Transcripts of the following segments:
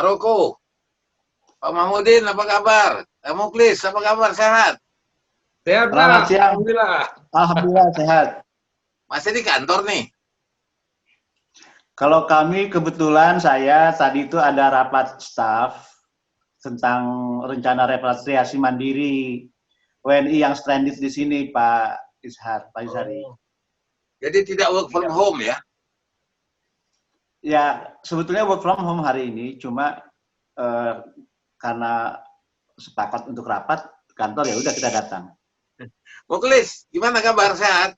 Maroko. Pak Mahmudin, apa kabar? Muklis, apa kabar? Sehat? Sehat, Selamat Pak. siang. Alhamdulillah. Alhamdulillah sehat. Masih di kantor nih? Kalau kami kebetulan saya tadi itu ada rapat staff tentang rencana repatriasi mandiri WNI yang stranded di sini, Pak Izhari. Jadi tidak work from home ya? Ya, sebetulnya work from home hari ini, cuma karena sepakat untuk rapat kantor, ya udah kita datang. Muklis, gimana kabar? Sehat?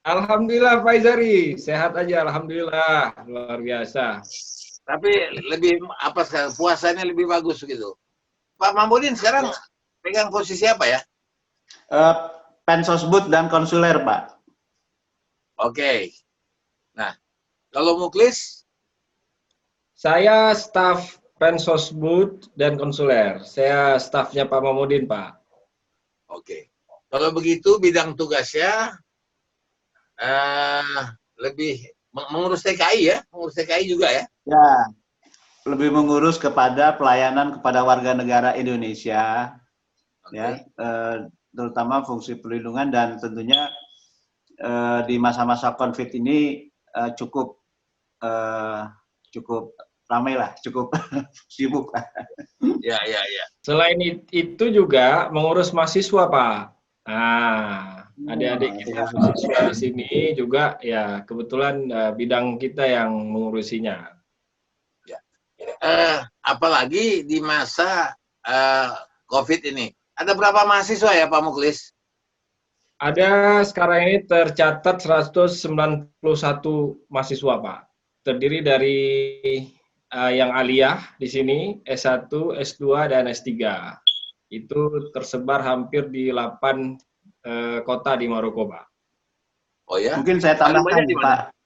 Alhamdulillah, Pak Izhari. Sehat aja, alhamdulillah. Luar biasa. Tapi lebih apa puasanya lebih bagus gitu. Pak Mahmudin sekarang pegang posisi apa ya? Pensosbud dan konsuler, Pak. Oke. Nah, kalau Muklis? Saya staf Pensosbud dan konsuler. Saya stafnya Pak Mahmudin, Pak. Oke. Kalau begitu bidang tugasnya lebih mengurus TKI ya? Mengurus TKI juga ya? Ya, lebih mengurus kepada pelayanan kepada warga negara Indonesia, ya, terutama fungsi perlindungan, dan tentunya di masa-masa COVID ini cukup ramai lah, cukup sibuk. Ya. Selain itu juga mengurus mahasiswa, Pak. Nah, adik-adik kita mahasiswa di sini juga ya kebetulan bidang kita yang mengurusinya. Ya. Apalagi di masa COVID ini. Ada berapa mahasiswa ya Pak Muklis? Ada sekarang ini tercatat 191 mahasiswa, Pak. Terdiri dari yang aliyah di sini, S1, S2, dan S3. Itu tersebar hampir di 8 kota di Maroko, Pak. Oh ya? Mungkin saya tambahkan, Pak.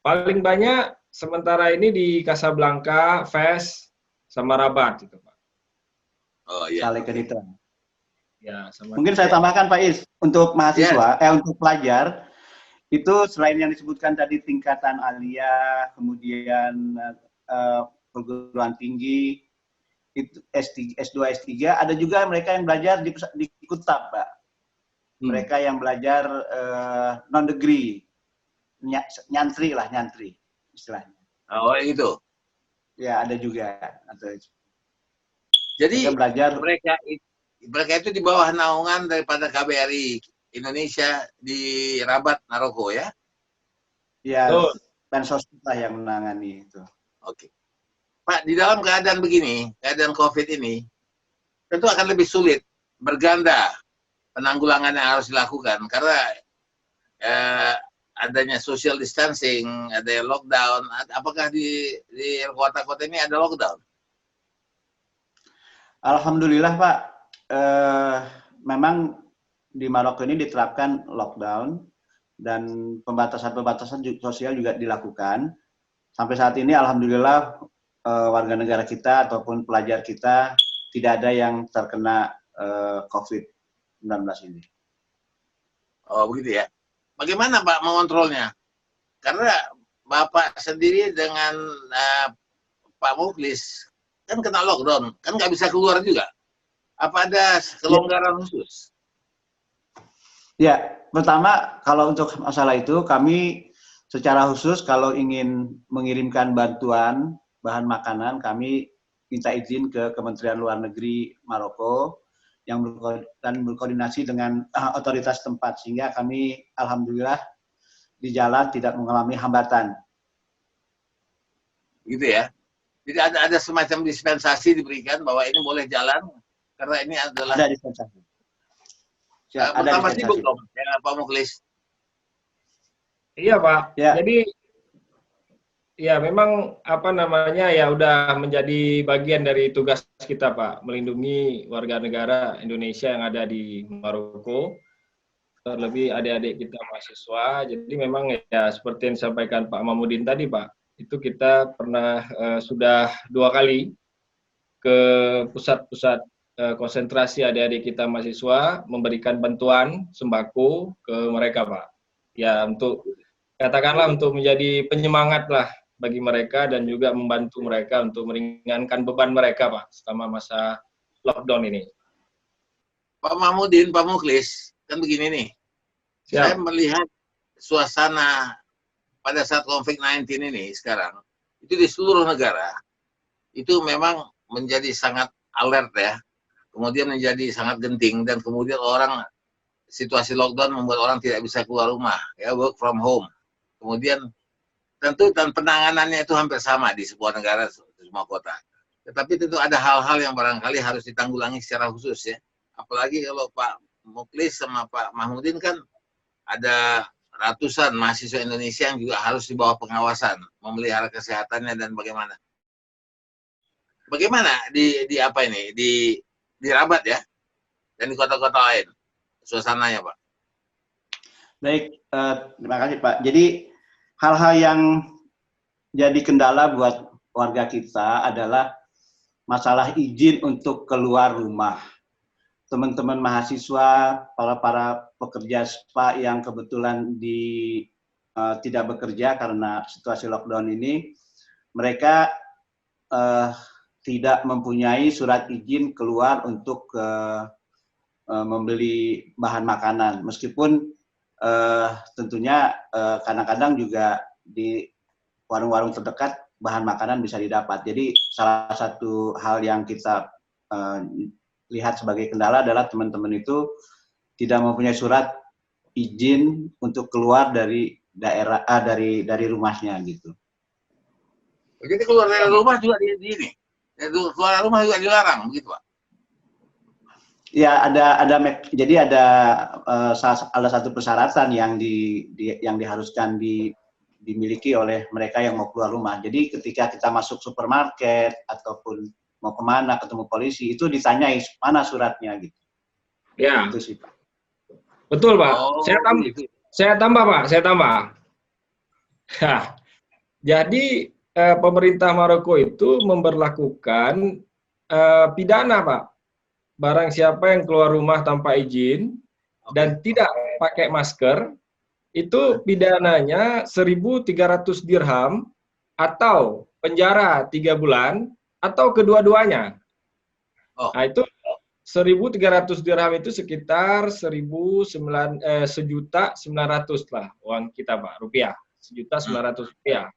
Paling banyak sementara ini di Casablanca, Fes, sama Rabat, gitu, Pak. Oh iya. Ya, mungkin saya tambahkan, Pak Is, untuk mahasiswa, untuk pelajar, itu selain yang disebutkan tadi tingkatan aliyah, kemudian perguruan tinggi, itu S2, S3, ada juga mereka yang belajar di Kutab, Pak. Mereka yang belajar non-degree, nyantri istilahnya. Oh itu. Ya, ada juga. Jadi belajar, mereka itu di bawah naungan daripada KBRI Indonesia di Rabat, Maroko ya? Ya, Pensosbud lah yang menangani itu. Oke. Pak, di dalam keadaan begini, keadaan COVID ini, tentu akan lebih sulit berganda penanggulangan yang harus dilakukan karena adanya social distancing, ada lockdown. Apakah di kota-kota ini ada lockdown? Alhamdulillah, Pak. Memang di Maroko ini diterapkan lockdown dan pembatasan sosial juga dilakukan. Sampai saat ini alhamdulillah warga negara kita ataupun pelajar kita tidak ada yang terkena COVID-19 ini. Oh begitu ya. Bagaimana Pak mengontrolnya? Karena Bapak sendiri dengan Pak Muklis kan kena lockdown, kan nggak bisa keluar juga. Apa ada kelonggaran khusus? Ya, pertama kalau untuk masalah itu kami secara khusus kalau ingin mengirimkan bantuan bahan makanan, kami minta izin ke Kementerian Luar Negeri Maroko yang berkoordinasi dengan otoritas tempat, sehingga kami alhamdulillah di jalan tidak mengalami hambatan. Gitu ya. Jadi ada semacam dispensasi diberikan bahwa ini boleh jalan karena ini adalah ada dispensasi. Ya, pertama sibuk dong, ya Pak Muklis. Iya Pak. Ya. Jadi ya memang apa namanya ya udah menjadi bagian dari tugas kita Pak, melindungi warga negara Indonesia yang ada di Maroko, terlebih adik-adik kita mahasiswa. Jadi memang ya seperti yang disampaikan Pak Mahmudin tadi Pak, itu kita pernah sudah 2 kali ke pusat-pusat konsentrasi adik-adik kita mahasiswa, memberikan bantuan sembako ke mereka Pak. Ya untuk katakanlah untuk menjadi penyemangat lah bagi mereka dan juga membantu mereka untuk meringankan beban mereka, Pak, selama masa lockdown ini. Pak Mahmudin, Pak Muklis, kan begini nih. Saya Siap. melihat suasana pada saat COVID-19 ini sekarang, itu di seluruh negara, itu memang menjadi sangat alert ya. Kemudian menjadi sangat genting, dan kemudian orang, situasi lockdown membuat orang tidak bisa keluar rumah, ya, work from home. Kemudian tentu dan penanganannya itu hampir sama di sebuah negara, di semua kota. Tetapi tentu ada hal-hal yang barangkali harus ditanggulangi secara khusus ya. Apalagi kalau Pak Muklis sama Pak Mahmudin kan ada ratusan mahasiswa Indonesia yang juga harus di bawah pengawasan, memelihara kesehatannya dan bagaimana. Bagaimana di apa ini, di Rabat ya, dan di kota-kota lain suasananya, Pak? Baik, terima kasih Pak. Jadi hal-hal yang jadi kendala buat warga kita adalah masalah izin untuk keluar rumah. Teman-teman mahasiswa, para pekerja spa yang kebetulan tidak bekerja karena situasi lockdown ini, mereka tidak mempunyai surat izin keluar untuk membeli bahan makanan. Meskipun tentunya kadang-kadang juga di warung-warung terdekat bahan makanan bisa didapat. Jadi salah satu hal yang kita lihat sebagai kendala adalah teman-teman itu tidak mempunyai surat izin untuk keluar dari daerah dari rumahnya gitu. Jadi keluar dari rumah juga ini, keluar rumah juga dilarang, begitu Pak? Ya jadi ada satu persyaratan yang diharuskan dimiliki oleh mereka yang mau keluar rumah. Jadi ketika kita masuk supermarket ataupun mau kemana ketemu polisi itu ditanyai mana suratnya gitu. Ya. Itu sih Pak. Betul Pak. Oh, saya tambah Pak. Jadi pemerintah Maroko itu memberlakukan pidana Pak. Barang siapa yang keluar rumah tanpa izin dan tidak pakai masker, itu pidananya 1.300 dirham atau penjara 3 bulan atau kedua-duanya. Nah, itu 1.300 dirham itu sekitar 1.900 lah uang kita Pak, rupiah. 1.900.000 rupiah.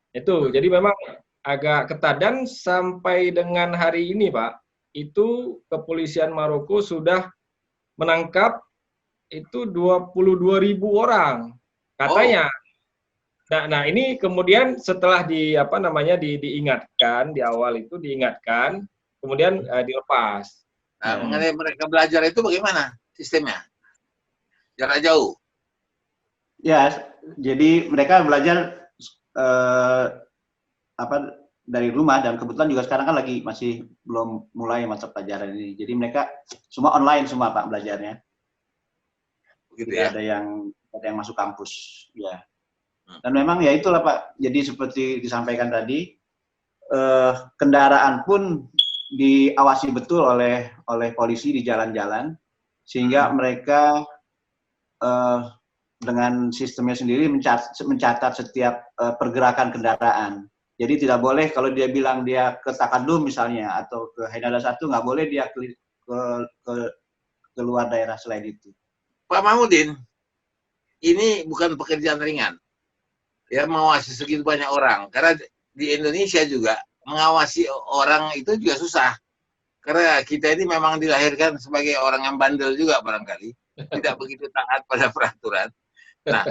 Itu, jadi memang agak ketat, dan sampai dengan hari ini Pak, itu kepolisian Maroko sudah menangkap itu 22.000 orang katanya. Nah ini kemudian setelah diingatkan di awal itu diingatkan, kemudian dilepas. Nah, mengenai mereka belajar itu bagaimana sistemnya? Jarak jauh? Ya, jadi mereka belajar dari rumah, dan kebetulan juga sekarang kan masih belum mulai mata pelajaran ini. Jadi mereka semua online semua Pak belajarnya. Begitu Tidak ya? ada yang masuk kampus ya. Dan memang ya itulah Pak. Jadi seperti disampaikan tadi, kendaraan pun diawasi betul oleh polisi di jalan-jalan, sehingga mereka dengan sistemnya sendiri mencatat setiap pergerakan kendaraan. Jadi tidak boleh kalau dia bilang dia ke Takadum misalnya atau ke Haidala 1, nggak boleh dia keluar daerah selain itu. Pak Mahmudin, ini bukan pekerjaan ringan. Ya, mengawasi segitu banyak orang. Karena di Indonesia juga mengawasi orang itu juga susah. Karena kita ini memang dilahirkan sebagai orang yang bandel juga barangkali. Tidak begitu taat pada peraturan. Nah,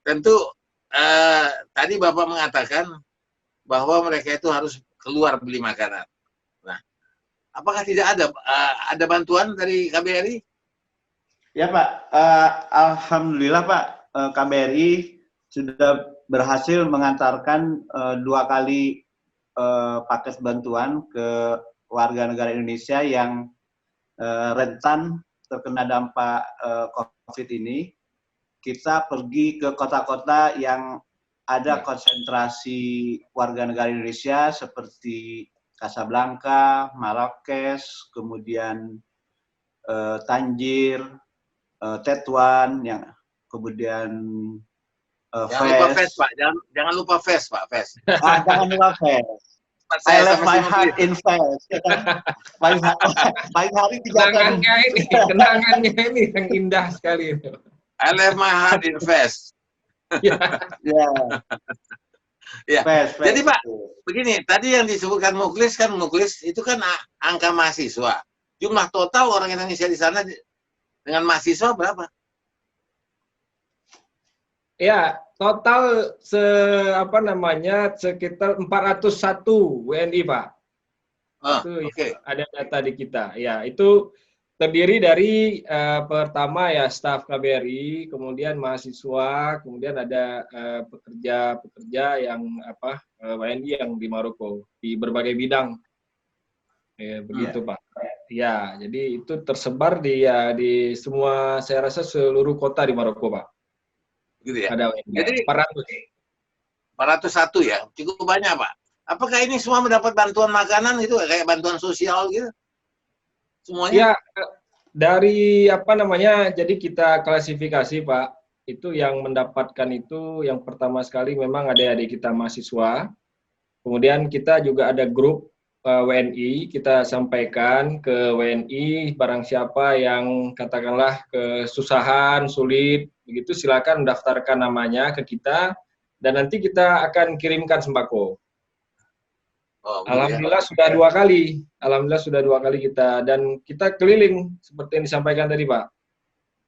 tentu tadi Bapak mengatakan bahwa mereka itu harus keluar beli makanan. Nah, apakah tidak ada bantuan dari KBRI? Ya Pak, alhamdulillah Pak, KBRI sudah berhasil mengantarkan 2 kali paket bantuan ke warga negara Indonesia yang rentan terkena dampak COVID ini. Kita pergi ke kota-kota yang ada konsentrasi warga negara Indonesia seperti Casablanca, Marrakesh, kemudian Tanjir, Tetuan, kemudian Jangan lupa Fes. Fes, Pak. Jangan lupa Fes, Pak. Fes. Jangan lupa Fes. Tempat I saya left sama my si heart Muklis. in Fes. Paling hari 3 tahun. Kenangannya ini yang indah sekali itu. I left my heart in Fes. Ya. Ya, Ya. Fes. Jadi Pak, begini, tadi yang disebutkan Muklis itu kan angka mahasiswa. Jumlah total orang Indonesia di sana dengan mahasiswa berapa? Ya, total sekitar 401 WNI, Pak. Itu Oke. ada data di kita. Ya, itu terdiri dari pertama ya staf KBRI, kemudian mahasiswa, kemudian ada pekerja-pekerja yang WNI yang di Maroko di berbagai bidang. Ya, begitu Pak. Ya, jadi itu tersebar di semua, saya rasa seluruh kota di Maroko, Pak. Gitu ya. Ada WNI. Jadi 400 ya, cukup banyak Pak. Apakah ini semua mendapat bantuan makanan gitu, kayak bantuan sosial gitu? Semuanya? Ya, dari jadi kita klasifikasi Pak, itu yang mendapatkan itu yang pertama sekali memang adik-adik kita mahasiswa, kemudian kita juga ada grup WNI, kita sampaikan ke WNI barang siapa yang katakanlah kesusahan, sulit, begitu silakan mendaftarkan namanya ke kita, dan nanti kita akan kirimkan sembako. Alhamdulillah sudah 2 kali. Alhamdulillah sudah 2 kali kita, dan kita keliling seperti yang disampaikan tadi Pak,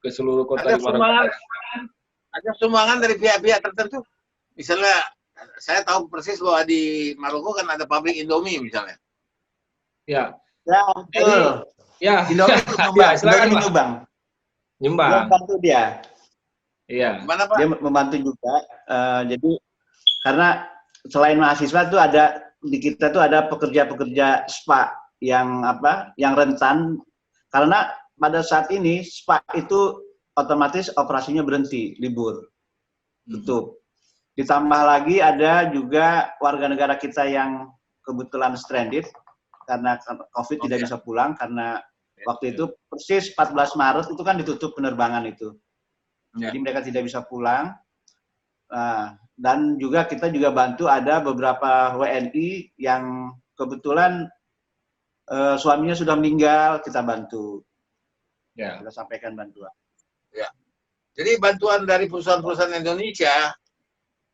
ke seluruh kota di Maroko. Ada sumbangan dari pihak-pihak tertentu. Misalnya saya tahu persis bahwa di Maroko kan ada pabrik Indomie misalnya. Ya. Ya, betul. Ya. Indomie nyumbang. Silakan Pak. Nyumbang. Dia membantu dia. Iya. Gimana Pak? Dia membantu juga. Jadi karena selain mahasiswa tuh ada di kita tuh ada pekerja-pekerja spa yang rentan, karena pada saat ini spa itu otomatis operasinya berhenti, libur, tutup. Ditambah lagi ada juga warga negara kita yang kebetulan stranded karena COVID tidak bisa pulang, karena waktu itu persis 14 Maret itu kan ditutup penerbangan itu. Jadi mereka tidak bisa pulang. Dan juga kita juga bantu ada beberapa WNI yang kebetulan suaminya sudah meninggal, kita bantu. Ya. Kita sampaikan bantuan. Ya. Jadi bantuan dari perusahaan-perusahaan Indonesia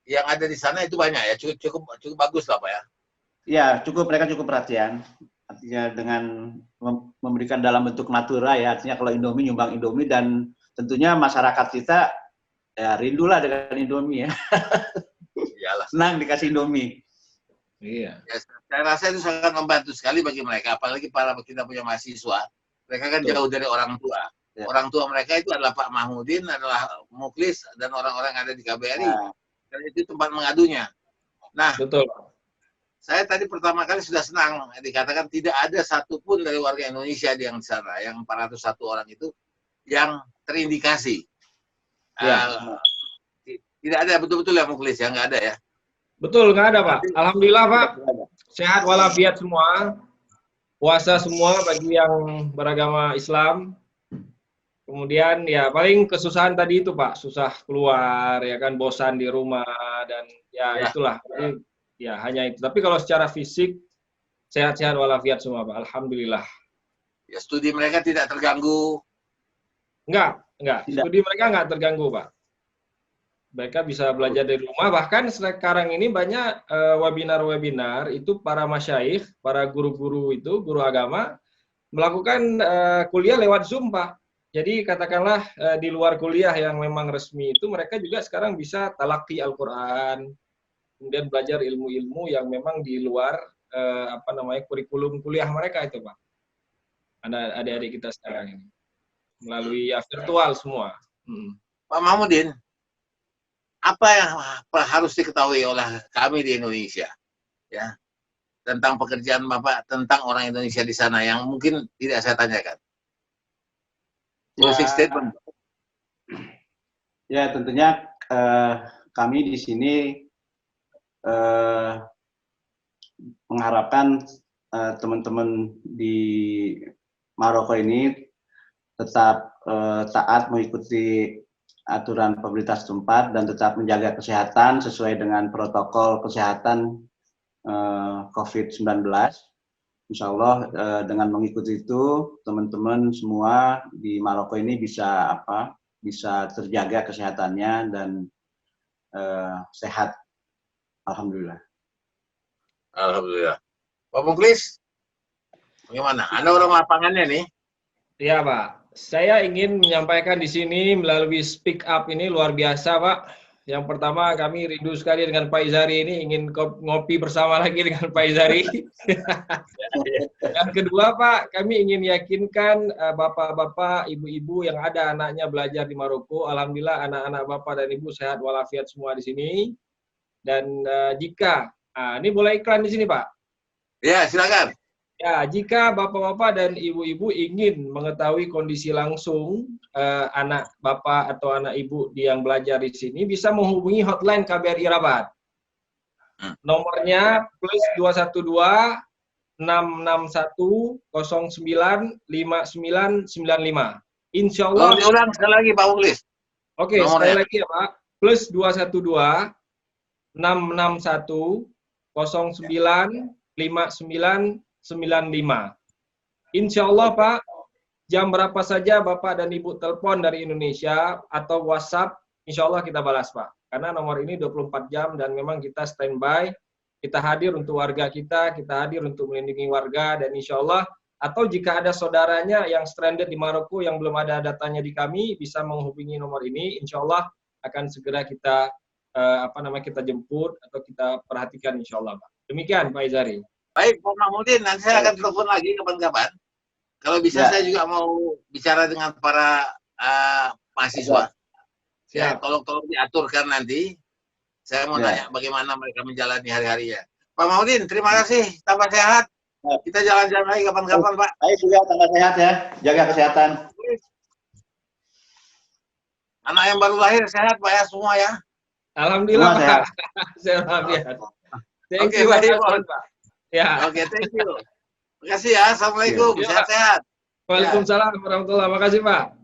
yang ada di sana itu banyak ya, cukup bagus lah Pak ya. Ya, mereka cukup perhatian. Artinya dengan memberikan dalam bentuk natura ya, artinya kalau Indomie nyumbang Indomie, dan tentunya masyarakat kita ya rindulah dengan Indomie ya. Iyalah. Senang dikasih Indomie. Iya. Ya, saya rasa itu sangat membantu sekali bagi mereka, apalagi para kita punya mahasiswa. Mereka kan jauh dari orang tua. Ya. Orang tua mereka itu adalah Pak Mahmudin, adalah Muklis, dan orang-orang yang ada di KBRI. Dan itu tempat mengadunya. Nah, betul. Saya tadi pertama kali sudah senang, dikatakan tidak ada satupun dari warga Indonesia yang di sana, yang 401 orang itu yang terindikasi. Ya. Tidak ada, betul-betul ya Muklis, ya nggak ada ya? Betul, nggak ada Pak. Alhamdulillah Pak, sehat walafiat semua, puasa semua bagi yang beragama Islam. Kemudian ya paling kesusahan tadi itu Pak, susah keluar, ya kan, bosan di rumah, dan ya itulah. Jadi, ya hanya itu. Tapi kalau secara fisik sehat-sehat walafiat semua Pak, alhamdulillah. Ya, studi mereka tidak terganggu. Enggak. Studi mereka enggak terganggu Pak. Mereka bisa belajar dari rumah. Bahkan sekarang ini banyak webinar-webinar itu para masyaikh, para guru-guru itu, guru agama melakukan kuliah lewat Zoom Pak. Jadi katakanlah di luar kuliah yang memang resmi itu, mereka juga sekarang bisa talaqi Al-Quran, kemudian belajar ilmu-ilmu yang memang di luar kurikulum kuliah mereka itu Pak. Ada adik-adik kita sekarang ini melalui virtual semua. Pak Mahmudin, apa yang harus diketahui oleh kami di Indonesia ya tentang pekerjaan Bapak, tentang orang Indonesia di sana yang mungkin tidak saya tanyakan? Closing statement. Ya, tentunya kami di sini mengharapkan teman-teman di Maroko ini tetap taat mengikuti aturan pemerintah setempat dan tetap menjaga kesehatan sesuai dengan protokol kesehatan COVID-19. Insya Allah dengan mengikuti itu teman-teman semua di Maroko ini bisa terjaga kesehatannya dan sehat. Alhamdulillah. Alhamdulillah. Pak Muklis, bagaimana? Anda orang lapangannya nih. Ya, Pak. Saya ingin menyampaikan di sini melalui speak up ini luar biasa, Pak. Yang pertama, kami rindu sekali dengan Pak Izari ini, ingin ngopi bersama lagi dengan Pak Izari. Yang kedua, Pak, kami ingin yakinkan bapak-bapak, ibu-ibu yang ada anaknya belajar di Maroko. Alhamdulillah, anak-anak bapak dan ibu sehat walafiat semua di sini. Dan ini boleh iklan di sini, Pak? Ya, silakan. Ya, jika bapak-bapak dan ibu-ibu ingin mengetahui kondisi langsung anak bapak atau anak ibu yang belajar di sini, bisa menghubungi hotline KBRI Rabat. Nomornya +212 661 09 5995. Insya Allah. Ulang sekali lagi Pak Muklis. Oke, sekali lagi ya Pak. +212 661 09 5995. Insya Allah Pak, jam berapa saja Bapak dan Ibu telepon dari Indonesia atau WhatsApp, insya Allah kita balas Pak. Karena nomor ini 24 jam dan memang kita standby, kita hadir untuk warga kita hadir untuk melindungi warga dan insya Allah, atau jika ada saudaranya yang stranded di Maroko yang belum ada datanya di kami, bisa menghubungi nomor ini, insya Allah akan segera kita kita jemput atau kita perhatikan insya Allah Pak. Demikian Pak Izari. Baik, Pak Mahmudin, nanti saya akan telepon lagi kapan-kapan. Kalau bisa saya juga mau bicara dengan para mahasiswa. Ya, tolong diaturkan nanti. Saya mau nanya bagaimana mereka menjalani hari-harinya. Pak Mahmudin, terima kasih. Tambah sehat. Kita jalan-jalan lagi kapan-kapan, Pak. Baik juga, tambah sehat ya. Jaga kesehatan. Anak yang baru lahir sehat, Pak ya, semua ya. Alhamdulillah, Pak. Sehat. Thank you, Pak. Ya. Oke, thank you. Terima kasih ya. Assalamualaikum. Sehat-sehat. Waalaikumsalam warahmatullahi wabarakatuh. Makasih, Pak.